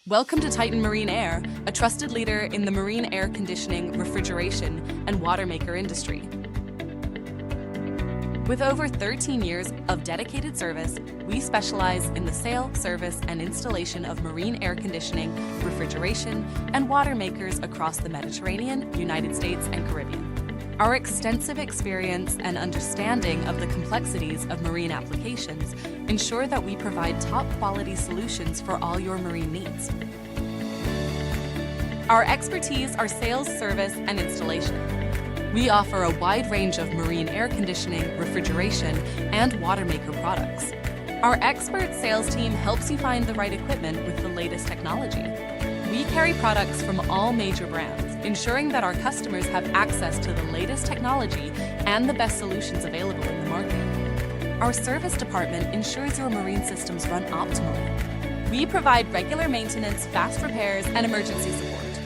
Welcome to Titan Marine Air, a trusted leader in the marine air conditioning, refrigeration, and water maker industry. With over 13 years of dedicated service, we specialize in the sale, service, and installation of marine air conditioning, refrigeration, and water makers across the Mediterranean, United States, and Caribbean. Our extensive experience and understanding of the complexities of marine applications ensure that we provide top-quality solutions for all your marine needs. Our expertise are sales, service, and installation. We offer a wide range of marine air conditioning, refrigeration, and water maker products. Our expert sales team helps you find the right equipment with the latest technology. We carry products from all major brands, ensuring that our customers have access to the latest technology and the best solutions available in the market. Our service department ensures your marine systems run optimally. We provide regular maintenance, fast repairs, and emergency support.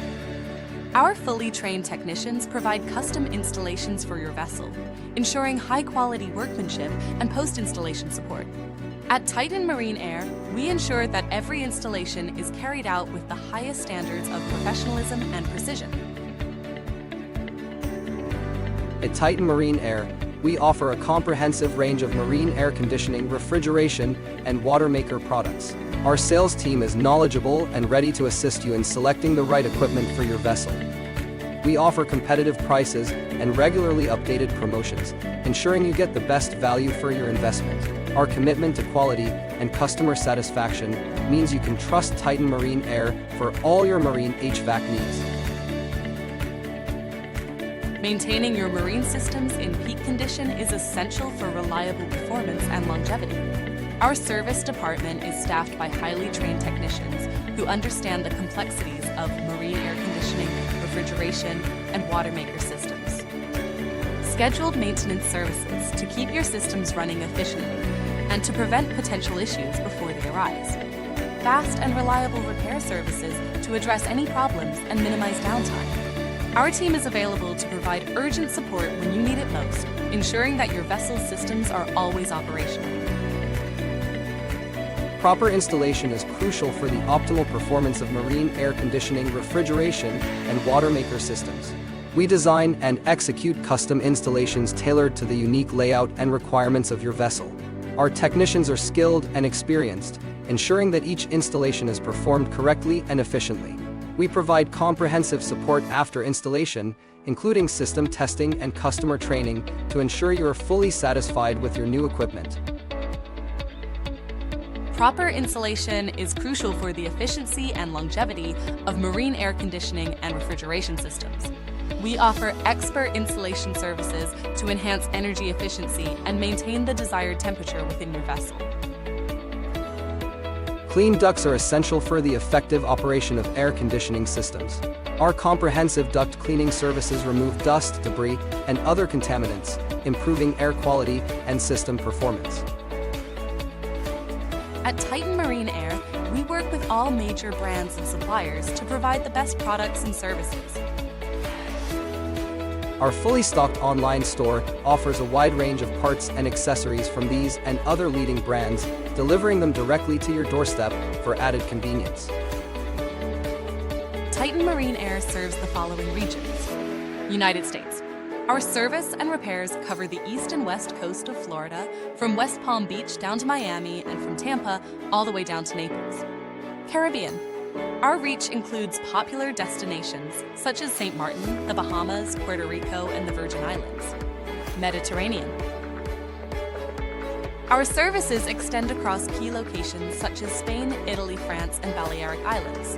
Our fully trained technicians provide custom installations for your vessel, ensuring high-quality workmanship and post-installation support. At Titan Marine Air, we ensure that every installation is carried out with the highest standards of professionalism and precision. At Titan Marine Air, we offer a comprehensive range of marine air conditioning, refrigeration, and water maker products. Our sales team is knowledgeable and ready to assist you in selecting the right equipment for your vessel. We offer competitive prices and regularly updated promotions, ensuring you get the best value for your investment. Our commitment to quality and customer satisfaction means you can trust Titan Marine Air for all your marine HVAC needs. Maintaining your marine systems in peak condition is essential for reliable performance and longevity. Our service department is staffed by highly trained technicians who understand the complexities of marine air conditioning, refrigeration, and water maker systems. Scheduled maintenance services to keep your systems running efficiently and to prevent potential issues before they arise. Fast and reliable repair services to address any problems and minimize downtime. Our team is available to provide urgent support when you need it most, ensuring that your vessel's systems are always operational. Proper installation is crucial for the optimal performance of marine air conditioning, refrigeration, and water maker systems. We design and execute custom installations tailored to the unique layout and requirements of your vessel. Our technicians are skilled and experienced, ensuring that each installation is performed correctly and efficiently. We provide comprehensive support after installation, including system testing and customer training, to ensure you are fully satisfied with your new equipment. Proper installation is crucial for the efficiency and longevity of marine air conditioning and refrigeration systems. We offer expert installation services to enhance energy efficiency and maintain the desired temperature within your vessel. Clean ducts are essential for the effective operation of air conditioning systems. Our comprehensive duct cleaning services remove dust, debris, and other contaminants, improving air quality and system performance. At Titan Marine Air, we work with all major brands and suppliers to provide the best products and services. Our fully stocked online store offers a wide range of parts and accessories from these and other leading brands, delivering them directly to your doorstep for added convenience. Titan Marine Air serves the following regions: United States. Our service and repairs cover the east and west coast of Florida, from West Palm Beach down to Miami, and from Tampa all the way down to Naples. Caribbean. Our reach includes popular destinations such as St. Martin, the Bahamas, Puerto Rico, and the Virgin Islands. Mediterranean. Our services extend across key locations such as Spain, Italy, France, and Balearic Islands.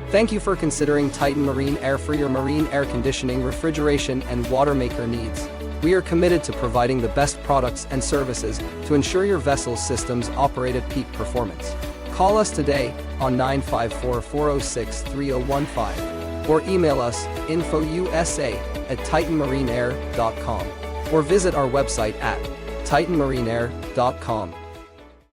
Thank you for considering Titan Marine Air for your marine air conditioning, refrigeration, and water maker needs. We are committed to providing the best products and services to ensure your vessel's systems operate at peak performance. Call us today on 954-406-3015 or email us info@titanmarineair.com or visit our website at titanmarineair.com.